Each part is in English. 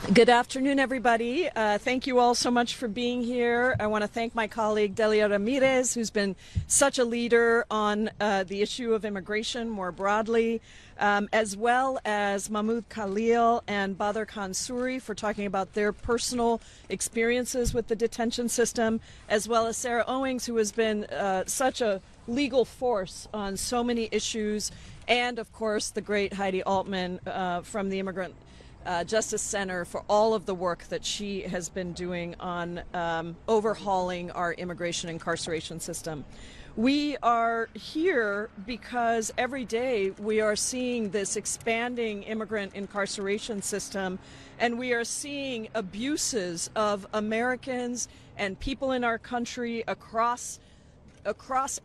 Good afternoon, everybody. Thank you all so much for being here. I want to thank my colleague Delia Ramirez, who's been such a leader on the issue of immigration more broadly, as well as Mahmoud Khalil and Badr Khan Suri for talking about their personal experiences with the detention system, as well as Sarah Owings, who has been such a legal force on so many issues, and of course the great Heidi Altman from the Immigrant Justice Center for all of the work that she has been doing on overhauling our immigration incarceration system. We are here because every day we are seeing this expanding immigrant incarceration system, and we are seeing abuses of Americans and people in our country across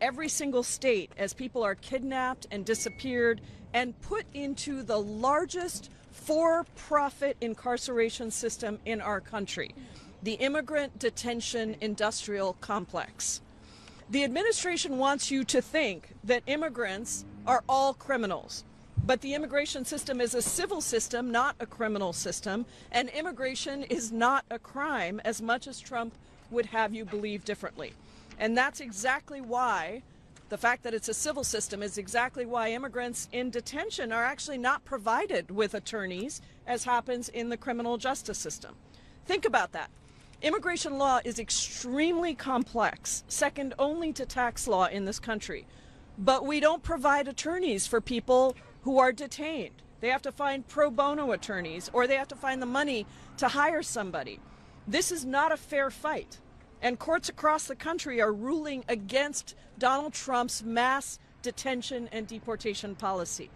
every single state as people are kidnapped and disappeared and put into the largest for-profit incarceration system in our country, the immigrant detention industrial complex. The administration wants you to think that immigrants are all criminals, but the immigration system is a civil system, not a criminal system, and immigration is not a crime as much as Trump would have you believe differently. And that's exactly why the fact that it's a civil system is exactly why immigrants in detention are actually not provided with attorneys, as happens in the criminal justice system. Think about that. Immigration law is extremely complex, second only to tax law in this country. But we don't provide attorneys for people who are detained. They have to find pro bono attorneys, or they have to find the money to hire somebody. This is not a fair fight. And courts across the country are ruling against Donald Trump's mass detention and deportation policy.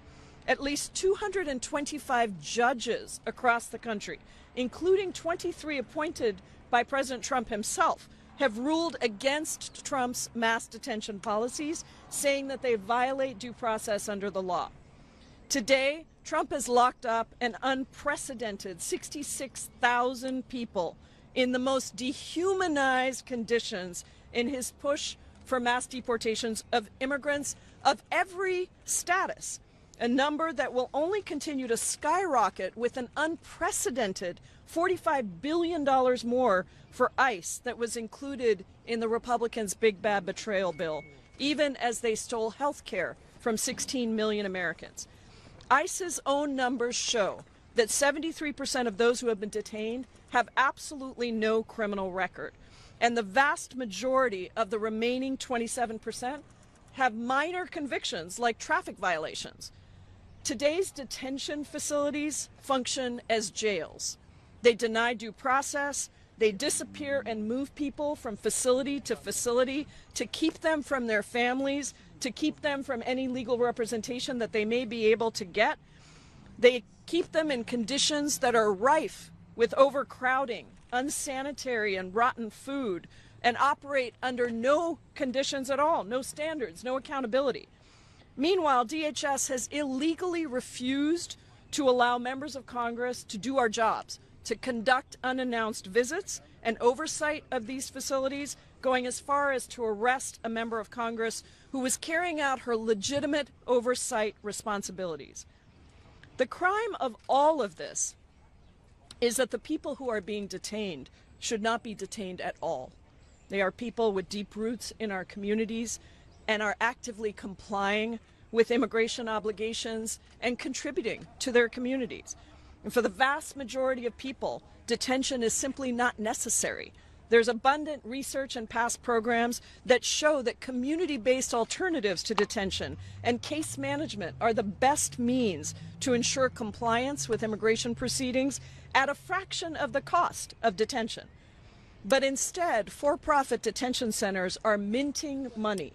At least 225 judges across the country, including 23 appointed by President Trump himself, have ruled against Trump's mass detention policies, saying that they violate due process under the law. Today, Trump has locked up an unprecedented 66,000 people in the most dehumanized conditions in his push for mass deportations of immigrants of every status, a number that will only continue to skyrocket with an unprecedented $45 billion more for ICE that was included in the Republicans' big bad betrayal bill, even as they stole health care from 16 million Americans. ICE's own numbers show that 73% of those who have been detained have absolutely no criminal record. And the vast majority of the remaining 27% have minor convictions like traffic violations. Today's detention facilities function as jails. They deny due process. They disappear and move people from facility to facility to keep them from their families, to keep them from any legal representation that they may be able to get. They keep them in conditions that are rife with overcrowding, unsanitary and rotten food, and operate under no conditions at all, no standards, no accountability. Meanwhile, DHS has illegally refused to allow members of Congress to do our jobs, to conduct unannounced visits and oversight of these facilities, going as far as to arrest a member of Congress who was carrying out her legitimate oversight responsibilities. The crime of all of this is that the people who are being detained should not be detained at all. They are people with deep roots in our communities and are actively complying with immigration obligations and contributing to their communities. And for the vast majority of people, detention is simply not necessary. There's abundant research and past programs that show that community-based alternatives to detention and case management are the best means to ensure compliance with immigration proceedings at a fraction of the cost of detention. But instead, for-profit detention centers are minting money,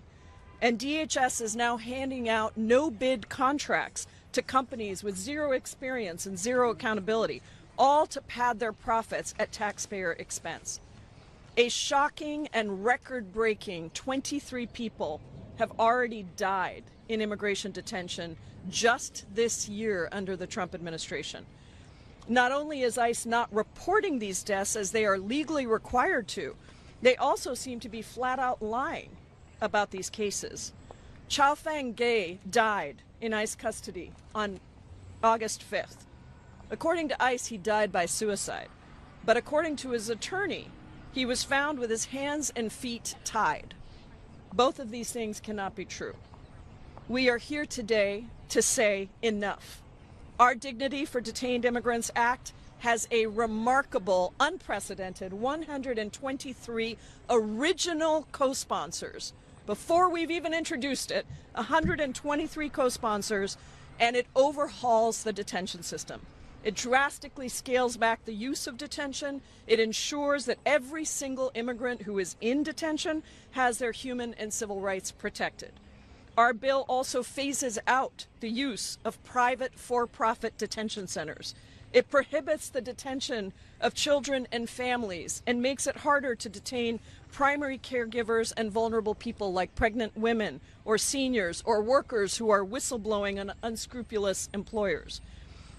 and DHS is now handing out no-bid contracts to companies with zero experience and zero accountability, all to pad their profits at taxpayer expense. A shocking and record-breaking 23 people have already died in immigration detention just this year under the Trump administration. Not only is ICE not reporting these deaths as they are legally required to, they also seem to be flat out lying about these cases. Chao Fang Gay died in ICE custody on August 5th. According to ICE, he died by suicide. But according to his attorney, he was found with his hands and feet tied. Both of these things cannot be true. We are here today to say enough. Our Dignity for Detained Immigrants Act has a remarkable, unprecedented 123 original co-sponsors. Before we've even introduced it, 123 co-sponsors, and it overhauls the detention system. It drastically scales back the use of detention. It ensures that every single immigrant who is in detention has their human and civil rights protected. Our bill also phases out the use of private for-profit detention centers. It prohibits the detention of children and families and makes it harder to detain primary caregivers and vulnerable people like pregnant women or seniors or workers who are whistleblowing on unscrupulous employers.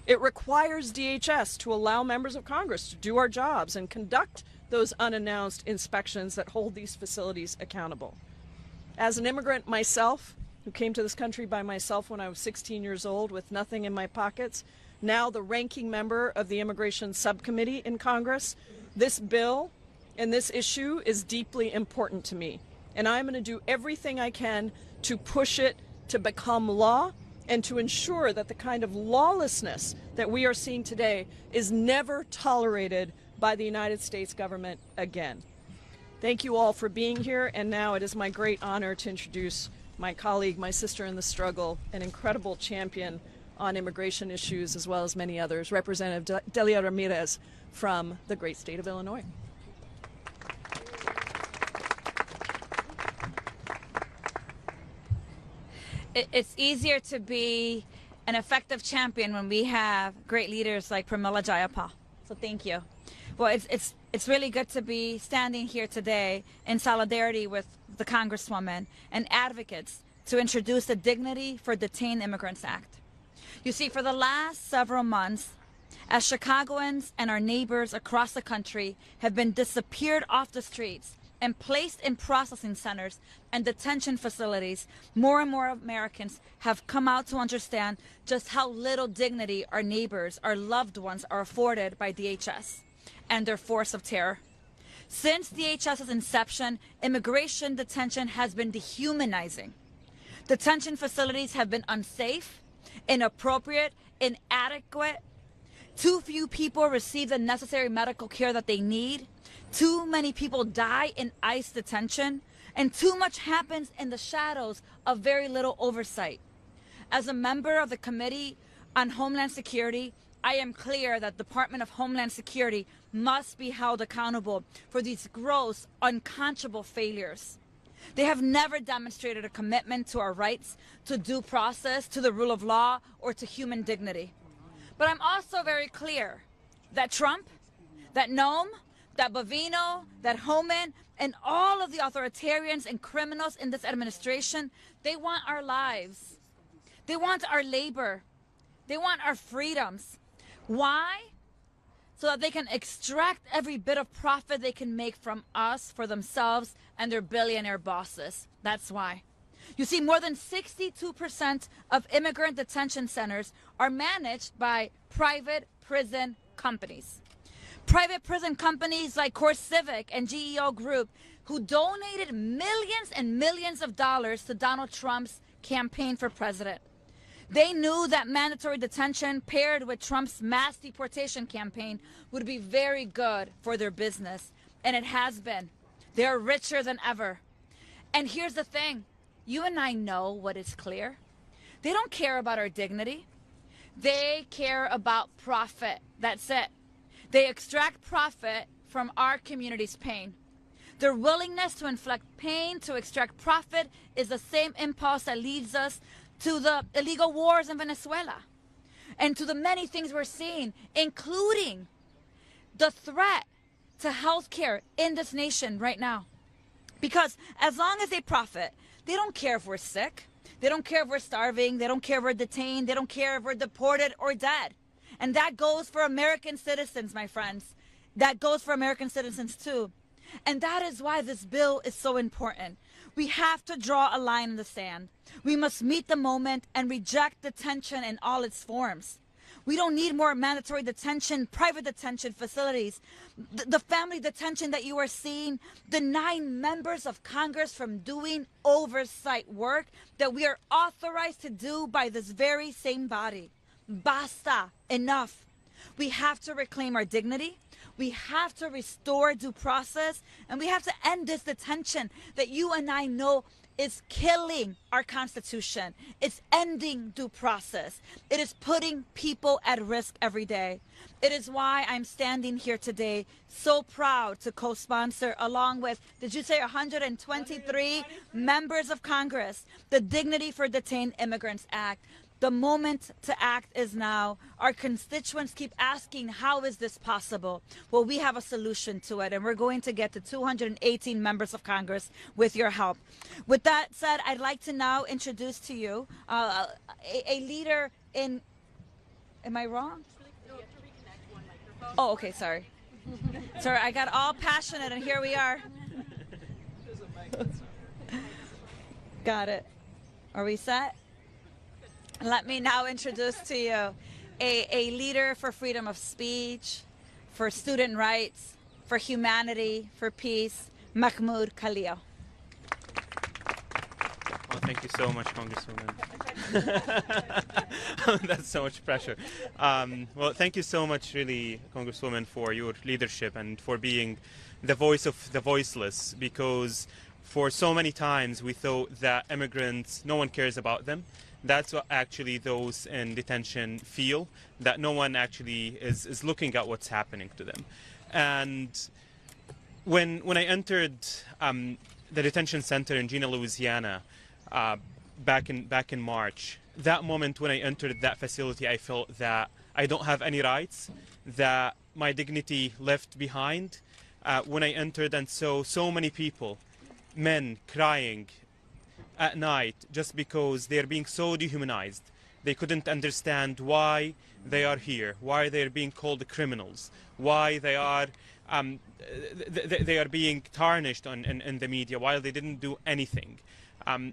It requires DHS to allow members of Congress to do our jobs and conduct those unannounced inspections that hold these facilities accountable. As an immigrant myself, who came to this country by myself when I was 16 years old with nothing in my pockets, now the ranking member of the Immigration Subcommittee in Congress, this bill and this issue is deeply important to me. And I'm going to do everything I can to push it to become law and to ensure that the kind of lawlessness that we are seeing today is never tolerated by the United States government again. Thank you all for being here, and now it is my great honor to introduce my colleague, my sister in the struggle, an incredible champion on immigration issues as well as many others, Representative Delia Ramirez from the great state of Illinois. It's easier to be an effective champion when we have great leaders like Pramila Jayapal. So thank you. Well, it's really good to be standing here today in solidarity with the Congresswoman and advocates to introduce the Dignity for Detained Immigrants Act. You see, for the last several months, as Chicagoans and our neighbors across the country have been disappeared off the streets and placed in processing centers and detention facilities, more and more Americans have come out to understand just how little dignity our neighbors, our loved ones, are afforded by DHS and their force of terror. Since DHS's inception, immigration detention has been dehumanizing. Detention facilities have been unsafe, inappropriate, inadequate. Too few people receive the necessary medical care that they need. Too many people die in ICE detention, and too much happens in the shadows of very little oversight. As a member of the Committee on Homeland Security, I am clear that the Department of Homeland Security must be held accountable for these gross, unconscionable failures. They have never demonstrated a commitment to our rights, to due process, to the rule of law, or to human dignity. But I'm also very clear that Trump, that Noam, that Bovino, that Homan, and all of the authoritarians and criminals in this administration, they want our lives. They want our labor. They want our freedoms. Why? So that they can extract every bit of profit they can make from us for themselves and their billionaire bosses. That's why. You see, more than 62% of immigrant detention centers are managed by private prison companies. Private prison companies like CoreCivic and GEO Group, who donated millions and millions of dollars to Donald Trump's campaign for president. They knew that mandatory detention paired with Trump's mass deportation campaign would be very good for their business, and it has been. They're richer than ever. And here's the thing. You and I know what is clear. They don't care about our dignity. They care about profit. That's it. They extract profit from our community's pain. Their willingness to inflict pain to extract profit is the same impulse that leads us to the illegal wars in Venezuela and to the many things we're seeing, including the threat to health care in this nation right now. Because as long as they profit, they don't care if we're sick. They don't care if we're starving. They don't care if we're detained. They don't care if we're deported or dead. And that goes for American citizens, my friends. That goes for American citizens too. And that is why this bill is so important. We have to draw a line in the sand. We must meet the moment and reject detention in all its forms. We don't need more mandatory detention, private detention facilities. The family detention that you are seeing deny members of Congress from doing oversight work that we are authorized to do by this very same body. Basta. Enough. We have to reclaim our dignity. We have to restore due process, and we have to end this detention that you and I know is killing our Constitution. It's ending due process. It is putting people at risk every day. It is why I'm standing here today, so proud to co-sponsor, along with, did you say 123 members of Congress, the Dignity for Detained Immigrants Act. The moment to act is now. Our constituents keep asking, how is this possible? Well, we have a solution to it, and we're going to get to 218 members of Congress with your help. With that said, I'd like to now introduce to you a leader in, am I wrong? Oh, okay, sorry. Sorry, I got all passionate, and here we are. Got it. Are we set? Let me now introduce to you a leader for freedom of speech, for student rights, for humanity, for peace, Mahmoud Khalil. Well, thank you so much, Congresswoman. That's so much pressure. Well, thank you so much, really, Congresswoman, for your leadership and for being the voice of the voiceless, because for so many times we thought that immigrants, no one cares about them. That's what actually those in detention feel, that no one actually is looking at what's happening to them. And when I entered the detention center in Jena, Louisiana, back in March, that moment when I entered that facility, I felt that I don't have any rights, that my dignity left behind. When I entered and saw so many people, men crying at night just because they're being so dehumanized. They couldn't understand why they are here, why they're being called criminals, why they are being tarnished in the media while they didn't do anything.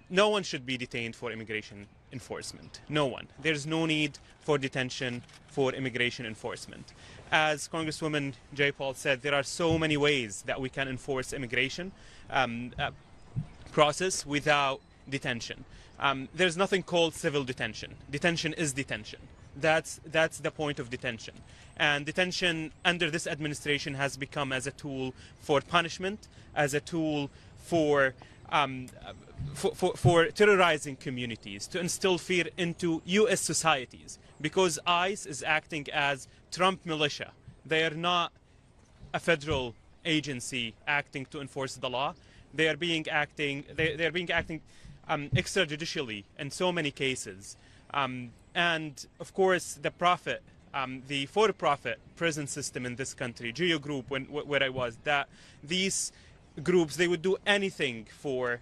No one should be detained for immigration enforcement. No one. There's no need for detention for immigration enforcement. As Congresswoman Jay Paul said, there are so many ways that we can enforce immigration process without detention. There's nothing called civil detention. Detention is detention. That's the point of detention. And detention under this administration has become as a tool for punishment, as a tool for terrorizing communities, to instill fear into U.S. societies, because ICE is acting as Trump militia. They are not a federal agency acting to enforce the law. They are being acting extrajudicially in so many cases. And of course, the for-profit prison system in this country, Geo Group, where I was, that these groups, they would do anything for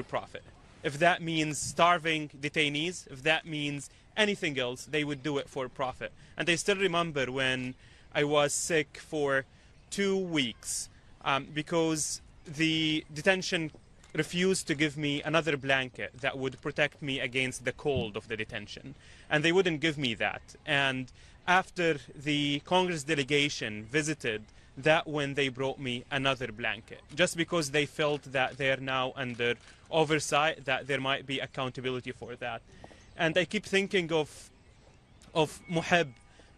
profit. If that means starving detainees, if that means anything else, they would do it for profit. And I still remember when I was sick for 2 weeks because the detention refused to give me another blanket that would protect me against the cold of the detention. And they wouldn't give me that. And after the Congress delegation visited, that when they brought me another blanket, just because they felt that they're now under oversight, that there might be accountability for that. And I keep thinking of Muhib,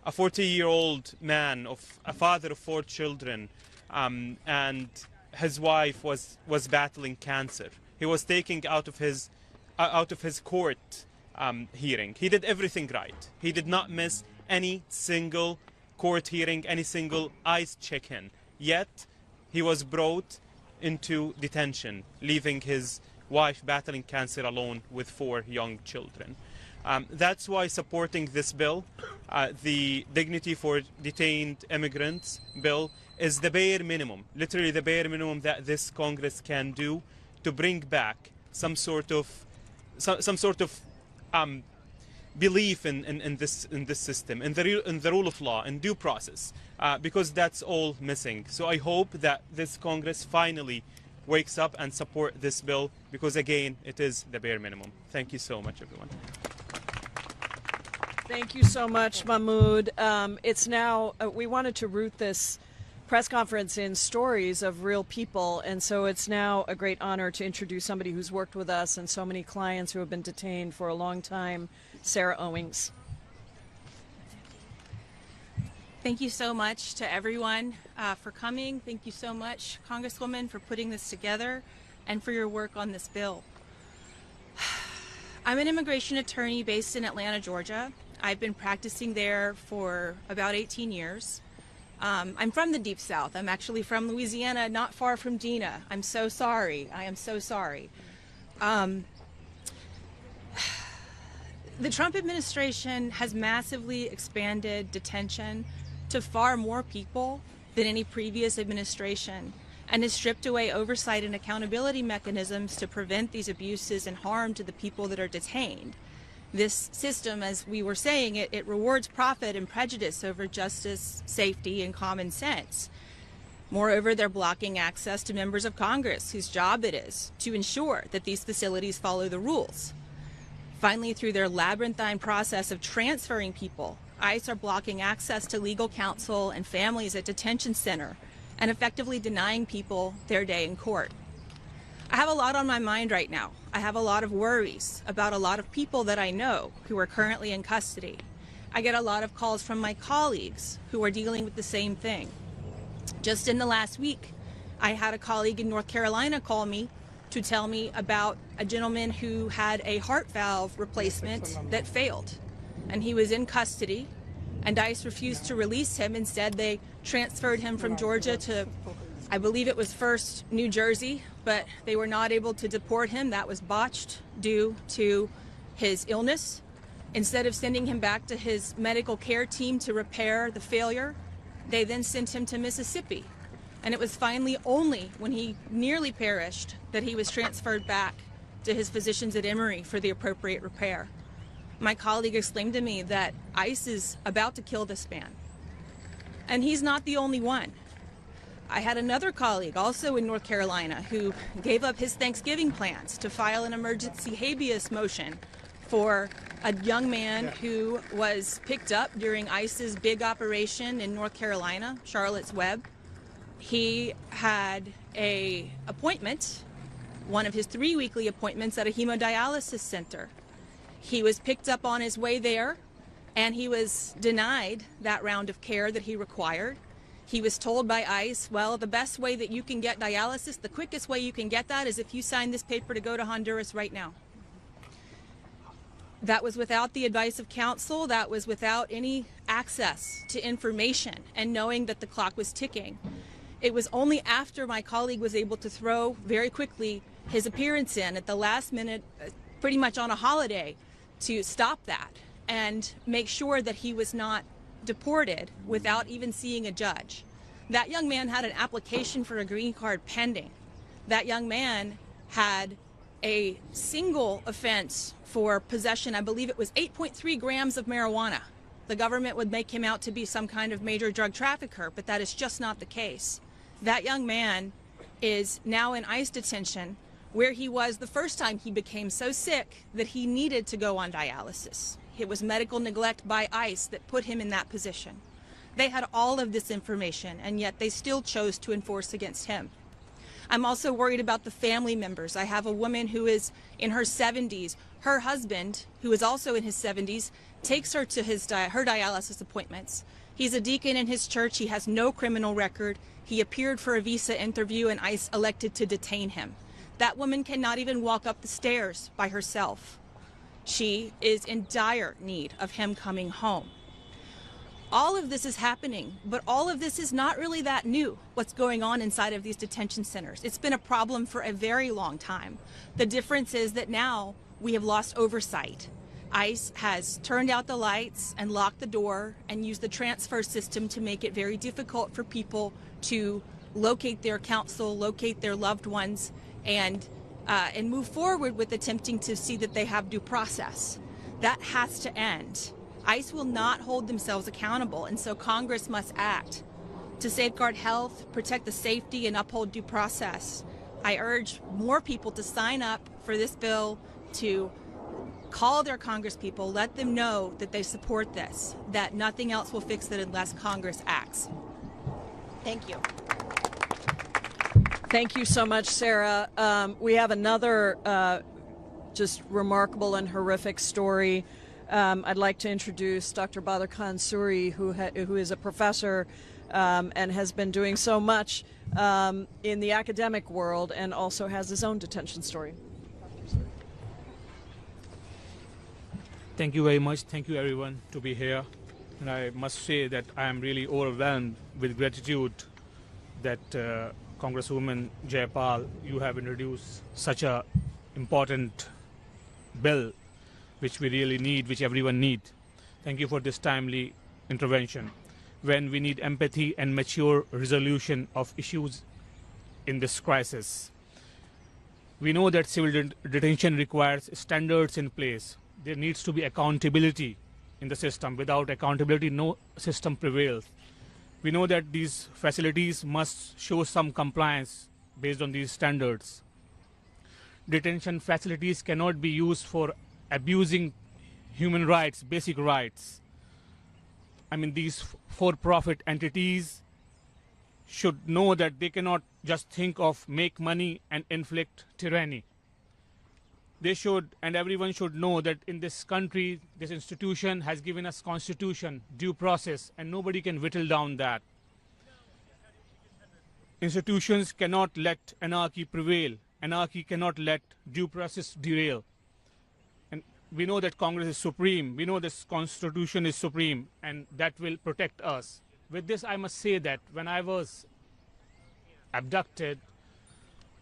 a 40-year-old man, of a father of 4 children, and his wife was battling cancer. He was taken out of his court hearing. He did everything right. He did not miss any single court hearing, any single ICE check-in. Yet he was brought into detention, leaving his wife battling cancer alone with 4 young children. That's why supporting this bill, the Dignity for Detained Immigrants bill, is the bare minimum, literally the bare minimum that this Congress can do to bring back some sort of belief in this system, in the rule of law, in due process, because that's all missing. So I hope that this Congress finally wakes up and support this bill, because again, it is the bare minimum. Thank you so much, everyone. Thank you so much, Mahmoud. It's now, we wanted to root this press conference in stories of real people, and so it's now a great honor to introduce somebody who's worked with us and so many clients who have been detained for a long time, Sarah Owings. Thank you so much to everyone for coming. Thank you so much, Congresswoman, for putting this together and for your work on this bill. I'm an immigration attorney based in Atlanta, Georgia. I've been practicing there for about 18 years. I'm from the Deep South. I'm actually from Louisiana, not far from Gina. I'm so sorry. I am so sorry. The Trump administration has massively expanded detention to far more people than any previous administration, and has stripped away oversight and accountability mechanisms to prevent these abuses and harm to the people that are detained. This system, as we were saying, it rewards profit and prejudice over justice, safety, and common sense. Moreover, they're blocking access to members of Congress whose job it is to ensure that these facilities follow the rules. Finally, through their labyrinthine process of transferring people, ICE are blocking access to legal counsel and families at detention center and effectively denying people their day in court. I have a lot on my mind right now. I have a lot of worries about a lot of people that I know who are currently in custody. I get a lot of calls from my colleagues who are dealing with the same thing. Just in the last week, I had a colleague in North Carolina call me to tell me about a gentleman who had a heart valve replacement that failed. And he was in custody, and ICE refused to release him. Instead, they transferred him from Georgia to, I believe it was first New Jersey, but they were not able to deport him. That was botched due to his illness. Instead of sending him back to his medical care team to repair the failure, they then sent him to Mississippi. And it was finally only when he nearly perished that he was transferred back to his physicians at Emory for the appropriate repair. My colleague exclaimed to me that ICE is about to kill this man. And he's not the only one. I had another colleague also in North Carolina who gave up his Thanksgiving plans to file an emergency habeas motion for a young man who was picked up during ICE's big operation in North Carolina, Charlotte's Web. He had an appointment, one of his 3 weekly appointments at a hemodialysis center. He was picked up on his way there, and he was denied that round of care that he required. He was told by ICE, well, the best way that you can get dialysis, the quickest way you can get that is if you sign this paper to go to Honduras right now. That was without the advice of counsel. That was without any access to information and knowing that the clock was ticking. It was only after my colleague was able to throw very quickly his appearance in at the last minute, pretty much on a holiday, to stop that and make sure that he was not deported without even seeing a judge. That young man had an application for a green card pending. That young man had a single offense for possession, I believe it was 8.3 grams of marijuana. The government would make him out to be some kind of major drug trafficker, but that is just not the case. That young man is now in ICE detention, where he was the first time he became so sick that he needed to go on dialysis. It was medical neglect by ICE that put him in that position. They had all of this information, and yet they still chose to enforce against him. I'm also worried about the family members. I have a woman who is in her 70s. Her husband, who is also in his 70s, takes her to her dialysis appointments. He's a deacon in his church. He has no criminal record. He appeared for a visa interview, and ICE elected to detain him. That woman cannot even walk up the stairs by herself. She is in dire need of him coming home. All of this is happening, but all of this is not really that new, what's going on inside of these detention centers. It's been a problem for a very long time. The difference is that now we have lost oversight. ICE has turned out the lights and locked the door and used the transfer system to make it very difficult for people to locate their counsel, locate their loved ones, and move forward with attempting to see that they have due process. That has to end. ICE will not hold themselves accountable, and so Congress must act to safeguard health, protect the safety, and uphold due process. I urge more people to sign up for this bill, to call their congresspeople, let them know that they support this, that nothing else will fix it unless Congress acts. Thank you. Thank you so much, Sarah. We have another just remarkable and horrific story. I'd like to introduce Dr. Badr Khan Suri, who is a professor and has been doing so much in the academic world and also has his own detention story. Thank you very much. Thank you, everyone, to be here. And I must say that I am really overwhelmed with gratitude that Congresswoman Jayapal, you have introduced such a important bill, which we really need, which everyone needs. Thank you for this timely intervention. When we need empathy and mature resolution of issues in this crisis. We know that civil detention requires standards in place. There needs to be accountability in the system. Without accountability, no system prevails. We know that these facilities must show some compliance based on these standards. Detention facilities cannot be used for abusing human rights, basic rights. I mean, these for-profit entities should know that they cannot just think of make money and inflict tyranny. They should, and everyone should know that in this country, this institution has given us constitution, due process, and nobody can whittle down that. Institutions cannot let anarchy prevail. Anarchy cannot let due process derail. And we know that Congress is supreme. We know this constitution is supreme, and that will protect us. With this, I must say that when I was abducted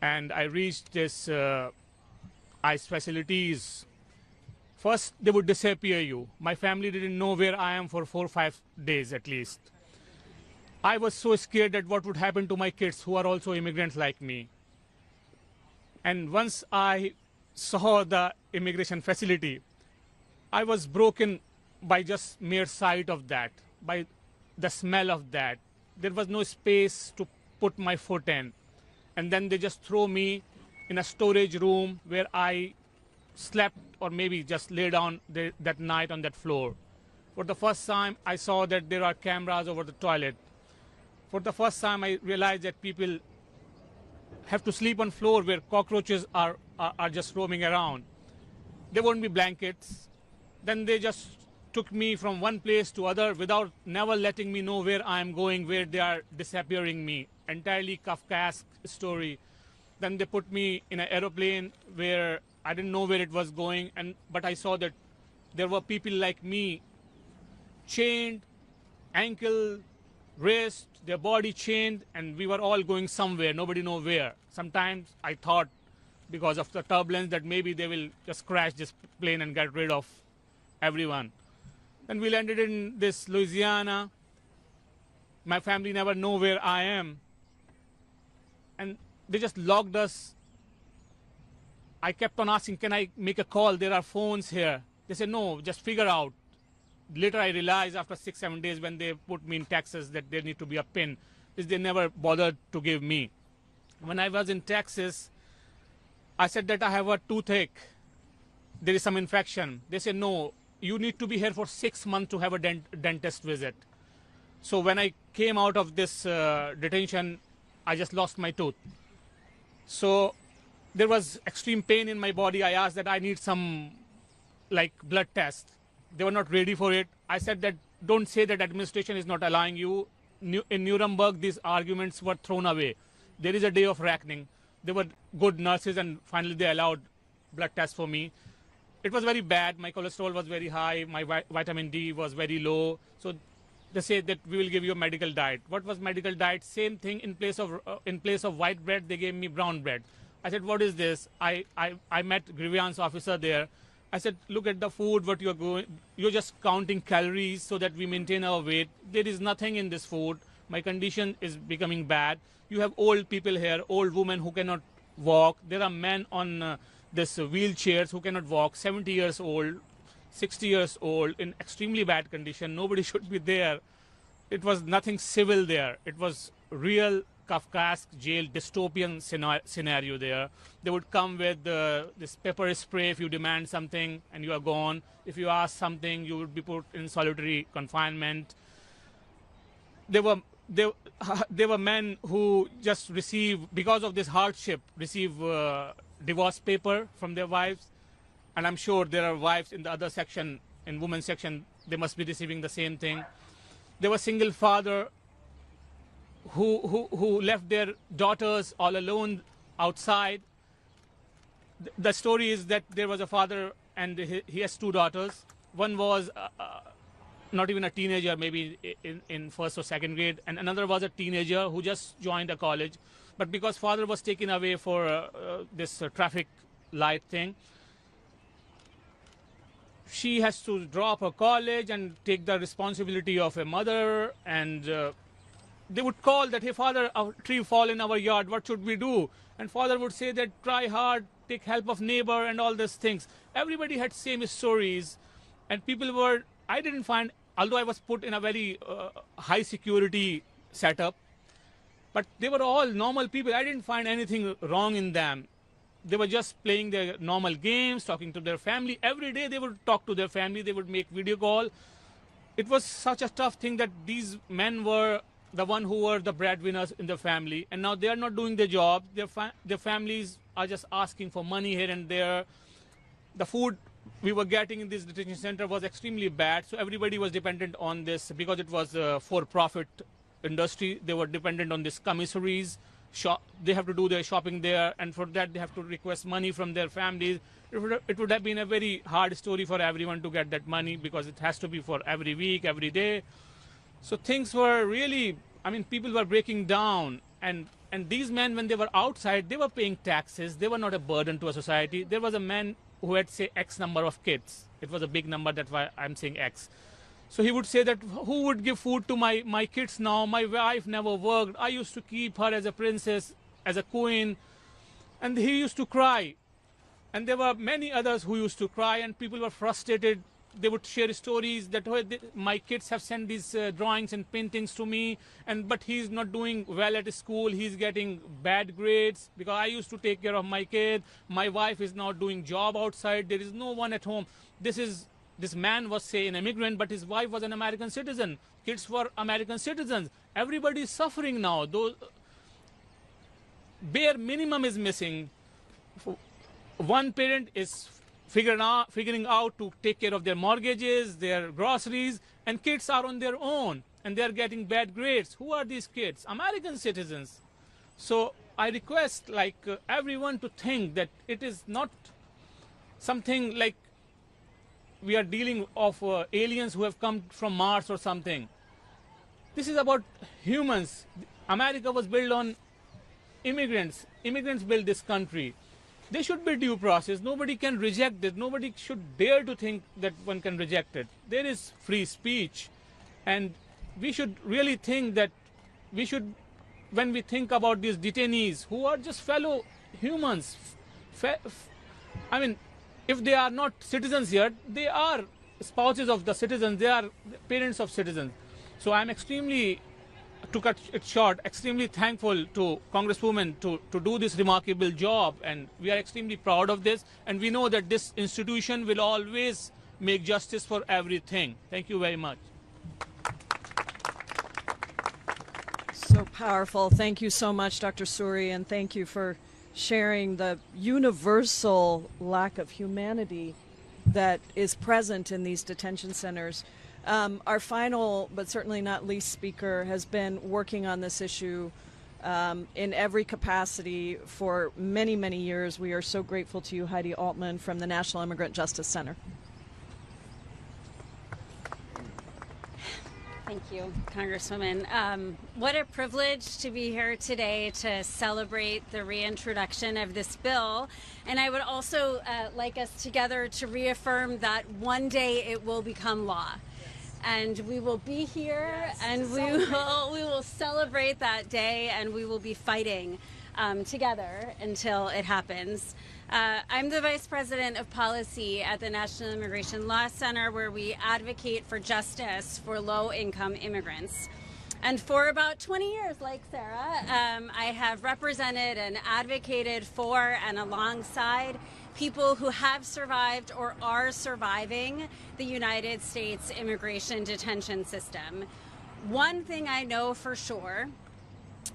and I reached this ICE facilities, first they would disappear you. My family didn't know where I am for 4 or 5 days at least. I was so scared that what would happen to my kids who are also immigrants like me. And once I saw the immigration facility, I was broken by just mere sight of that, by the smell of that. There was no space to put my foot in. And then they just throw me in a storage room where I slept or maybe just lay down that night on that floor. For the first time, I saw that there are cameras over the toilet. For the first time, I realized that people have to sleep on floor where cockroaches are just roaming around. There won't be blankets. Then they just took me from one place to other without never letting me know where I am going, where they are disappearing me. Entirely Kafkaesque story. Then they put me in an aeroplane where I didn't know where it was going, but I saw that there were people like me, chained, ankle, wrist, their body chained, and we were all going somewhere, nobody know where. Sometimes I thought, because of the turbulence, that maybe they will just crash this plane and get rid of everyone. Then we landed in this Louisiana. My family never know where I am. And they just locked us. I kept on asking, can I make a call? There are phones here. They said, no, just figure out. Later I realized after 6-7 days when they put me in Texas that there need to be a pin, which they never bothered to give me. When I was in Texas, I said that I have a toothache. There is some infection. They said, no, you need to be here for 6 months to have a dentist visit. So when I came out of this detention, I just lost my tooth. So there was extreme pain in my body. I asked that I need some blood test. They were not ready for it. I said that don't say that administration is not allowing you. In Nuremberg, these arguments were thrown away. There is a day of reckoning. They were good nurses, and finally they allowed blood tests for me. It was very bad. My cholesterol was very high. My vitamin D was very low. So they said that we will give you a medical diet. What was medical diet? Same thing. In place of white bread, they gave me brown bread. I said, what is this? I met grievance officer there. I said, look at the food, what you're just counting calories so that we maintain our weight. There is nothing in this food. My condition is becoming bad. You have old people here, old women who cannot walk. There are men on this wheelchairs who cannot walk, 70 years old, 60 years old, in extremely bad condition. Nobody should be there. It was nothing civil there. It was real Kafkaesque jail dystopian scenario there. They would come with this pepper spray if you demand something and you are gone. If you ask something, you would be put in solitary confinement. There were men who just because of this hardship, receive divorce paper from their wives. And I'm sure there are wives in the other section, in women's section, they must be receiving the same thing. There was single father who left their daughters all alone outside. The story is that there was a father and he has two daughters. One was not even a teenager, maybe in first or second grade, and another was a teenager who just joined a college. But because father was taken away for this traffic light thing, she has to drop her college and take the responsibility of a mother. And they would call that, hey father, a tree fall in our yard, what should we do? And father would say that try hard, take help of neighbor and all these things. Everybody had same stories, and people were, I didn't find, although I was put in a very high security setup, but they were all normal people. I didn't find anything wrong in them. They were just playing their normal games, talking to their family. Every day they would talk to their family, they would make video call. It was such a tough thing that these men were the one who were the breadwinners in the family, and now they are not doing their job. Their families are just asking for money here and there. The food we were getting in this detention center was extremely bad, so everybody was dependent on this because it was a for-profit industry. They were dependent on these commissaries. They have to do their shopping there, and for that they have to request money from their families. It would have been a very hard story for everyone to get that money because it has to be for every week, every day. So things were really, I mean, people were breaking down, and these men, when they were outside, they were paying taxes. They were not a burden to a society. There was a man who had, say, X number of kids. It was a big number, that's why I'm saying X. So he would say that, who would give food to my kids now? My wife never worked. I used to keep her as a princess, as a queen. And he used to cry. And there were many others who used to cry, and people were frustrated. They would share stories that, oh, my kids have sent these drawings and paintings to me, but he's not doing well at school. He's getting bad grades because I used to take care of my kid. My wife is now doing job outside. There is no one at home. This man was, say, an immigrant, but his wife was an American citizen. Kids were American citizens. Everybody is suffering now. Those bare minimum is missing. One parent is figuring out to take care of their mortgages, their groceries, and kids are on their own, and they're getting bad grades. Who are these kids? American citizens. So I request everyone to think that it is not something like we are dealing of aliens who have come from Mars or something. This is about humans. America was built on immigrants. Immigrants built this country. There should be due process. Nobody can reject it. Nobody should dare to think that one can reject it. There is free speech. And we should really think that we should, when we think about these detainees who are just fellow humans, I mean, if they are not citizens yet, they are spouses of the citizens. They are parents of citizens. So I'm extremely, to cut it short, extremely thankful to Congresswoman to do this remarkable job, and we are extremely proud of this, and we know that this institution will always make justice for everything. Thank you very much. So powerful. Thank you so much, Dr. Suri, and thank you for sharing the universal lack of humanity that is present in these detention centers. Our final, but certainly not least speaker, has been working on this issue in every capacity for many, many years. We are so grateful to you, Heidi Altman from the National Immigrant Justice Center. Thank you, Congresswoman. What a privilege to be here today to celebrate the reintroduction of this bill. And I would also like us together to reaffirm that one day it will become law. And we will be here, and we will celebrate that day, and we will be fighting together until it happens. I'm the Vice President of Policy at the National Immigration Law Center, where we advocate for justice for low-income immigrants. And for about 20 years, like Sarah, I have represented and advocated for and alongside people who have survived or are surviving the United States immigration detention system. One thing I know for sure,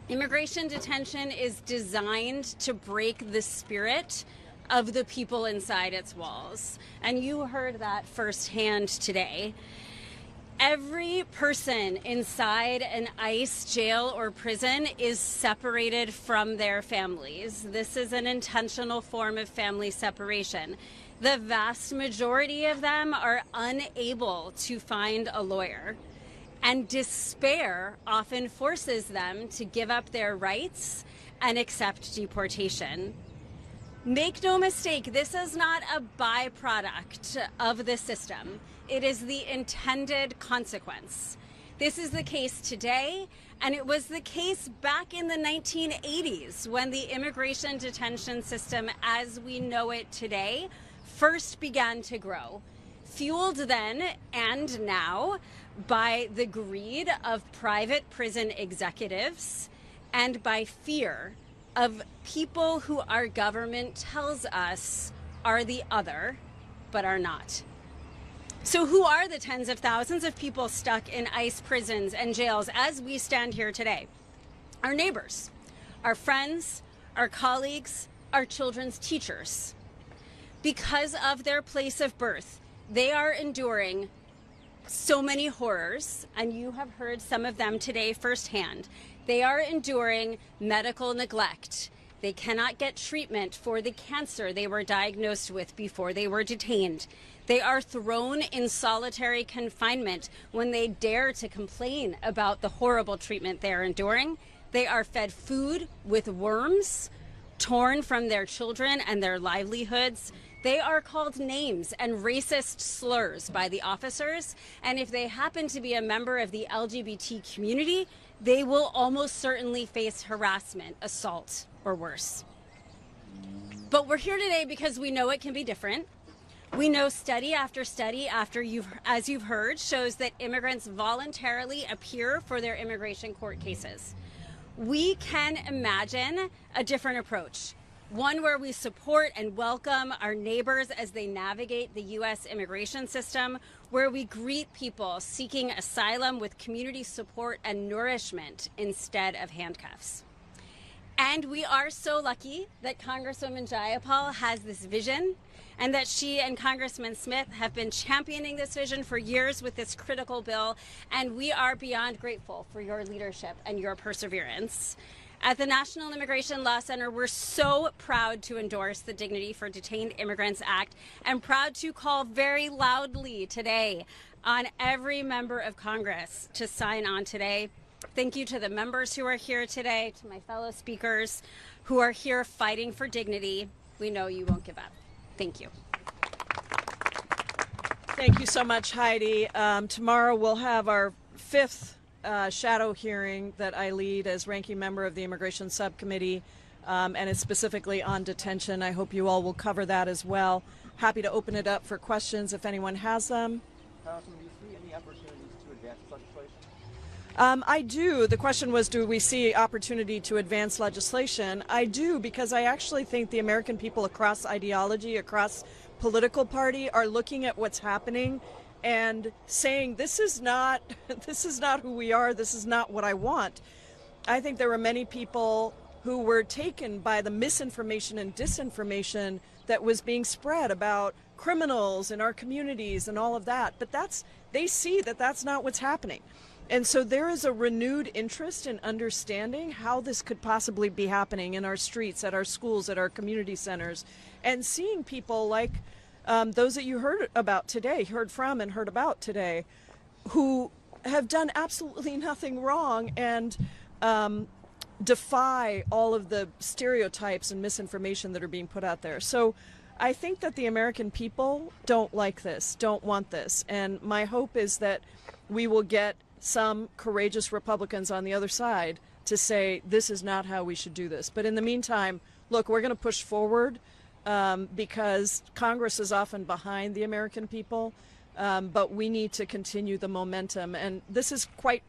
immigration detention is designed to break the spirit of the people inside its walls. And you heard that firsthand today. Every person inside an ICE jail or prison is separated from their families. This is an intentional form of family separation. The vast majority of them are unable to find a lawyer, and despair often forces them to give up their rights and accept deportation. Make no mistake, this is not a byproduct of the system. It is the intended consequence. This is the case today, and it was the case back in the 1980s when the immigration detention system as we know it today first began to grow, fueled then and now by the greed of private prison executives and by fear of people who our government tells us are the other, but are not. So who are the tens of thousands of people stuck in ICE prisons and jails as we stand here today? Our neighbors, our friends, our colleagues, our children's teachers. Because of their place of birth, they are enduring so many horrors, and you have heard some of them today firsthand. They are enduring medical neglect. They cannot get treatment for the cancer they were diagnosed with before they were detained. They are thrown in solitary confinement when they dare to complain about the horrible treatment they are enduring. They are fed food with worms, torn from their children and their livelihoods. They are called names and racist slurs by the officers, and if they happen to be a member of the LGBT community, they will almost certainly face harassment, assault, or worse. But we're here today because we know it can be different. We know study after study, as you've heard, shows that immigrants voluntarily appear for their immigration court cases. We can imagine a different approach, one where we support and welcome our neighbors as they navigate the U.S. immigration system, where we greet people seeking asylum with community support and nourishment instead of handcuffs. And we are so lucky that Congresswoman Jayapal has this vision, and that she and Congressman Smith have been championing this vision for years with this critical bill, and we are beyond grateful for your leadership and your perseverance. At the National Immigration Law Center, we're so proud to endorse the Dignity for Detained Immigrants Act and proud to call very loudly today on every member of Congress to sign on today. Thank you to the members who are here today, to my fellow speakers who are here fighting for dignity. We know you won't give up. Thank you. Thank you so much, Heidi. Tomorrow we'll have our fifth shadow hearing that I lead as ranking member of the Immigration Subcommittee, and it's specifically on detention. I hope you all will cover that as well. Happy to open it up for questions if anyone has them. Congressman, do you see any opportunities to advance legislation? I do. The question was, do we see opportunity to advance legislation? I do, because I actually think the American people across ideology, across political party, are looking at what's happening and saying, this is not who we are, this is not what I want. I think there were many people who were taken by the misinformation and disinformation that was being spread about criminals in our communities and all of that. But they see that that's not what's happening. And so there is a renewed interest in understanding how this could possibly be happening in our streets, at our schools, at our community centers, and seeing people like those that you heard about today, heard from and heard about today, who have done absolutely nothing wrong and defy all of the stereotypes and misinformation that are being put out there. So I think that the American people don't like this, don't want this. And my hope is that we will get some courageous Republicans on the other side to say, this is not how we should do this. But in the meantime, look, we're going to push forward because Congress is often behind the American people, but we need to continue the momentum. And this is quite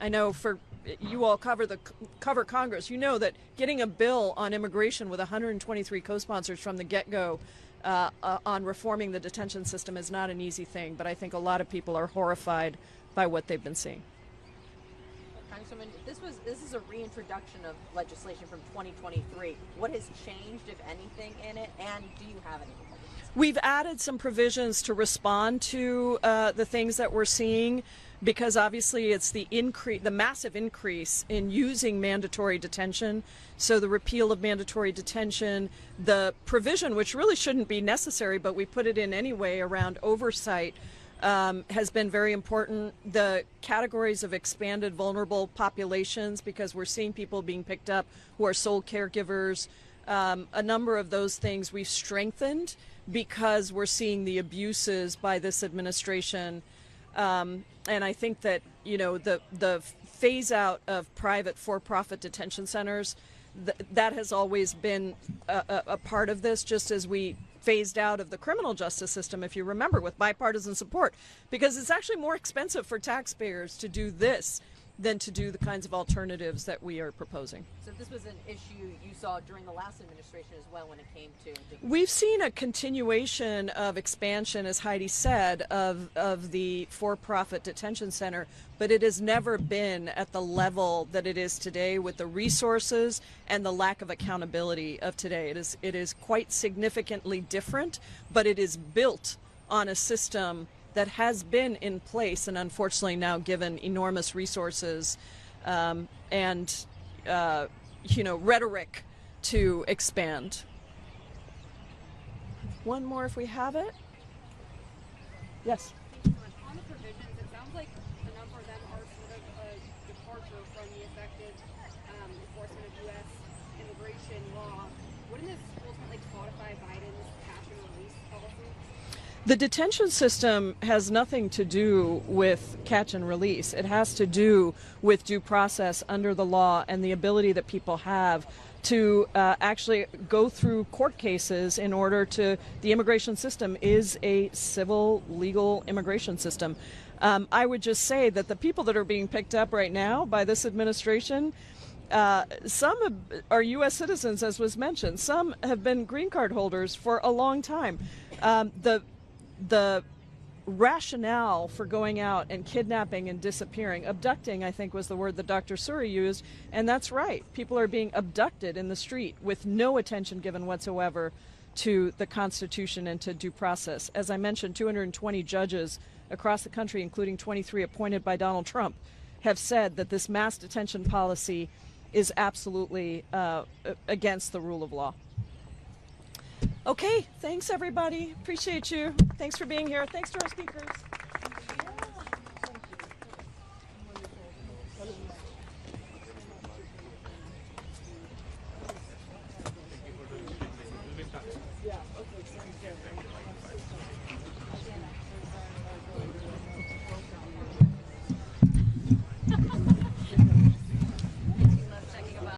I know for you all cover Congress, you know that getting a bill on immigration with 123 co-sponsors from the get-go on reforming the detention system is not an easy thing, but I think a lot of people are horrified by what they've been seeing. Congresswoman, this is a reintroduction of legislation from 2023. What has changed, if anything, in it, and do you have any proposals? We've added some provisions to respond to the things that we're seeing, because obviously it's the massive increase in using mandatory detention. So the repeal of mandatory detention, the provision, which really shouldn't be necessary, but we put it in anyway, around oversight, has been very important. The categories of expanded vulnerable populations, because we're seeing people being picked up who are sole caregivers, a number of those things we've strengthened because we're seeing the abuses by this administration. And I think that, you know, the phase out of private for-profit detention centers, that has always been a part of this, just as we phased out of the criminal justice system, if you remember, with bipartisan support, because it's actually more expensive for taxpayers to do this than to do the kinds of alternatives that we are proposing. So this was an issue you saw during the last administration as well when it came to... We've seen a continuation of expansion, as Heidi said, of the for-profit detention center, but it has never been at the level that it is today with the resources and the lack of accountability of today. It is quite significantly different, but it is built on a system that has been in place and unfortunately now given enormous resources and you know, rhetoric to expand. One more if we have it. Yes. On the provisions, it sounds like a number of them are sort of a departure from the effective enforcement of U.S. immigration law. Wouldn't this ultimately codify Biden's catch and release policy? The detention system has nothing to do with catch and release. It has to do with due process under the law and the ability that people have to actually go through court cases in order to... The immigration system is a civil, legal immigration system. I would just say that the people that are being picked up right now by this administration, some are U.S. citizens, as was mentioned. Some have been green card holders for a long time. The rationale for going out and kidnapping and disappearing, abducting, I think was the word that Dr. Suri used, and that's right. People are being abducted in the street with no attention given whatsoever to the Constitution and to due process. As I mentioned, 220 judges across the country, including 23 appointed by Donald Trump, have said that this mass detention policy is absolutely against the rule of law. Okay, thanks everybody. Appreciate you. Thanks for being here. Thanks to our speakers.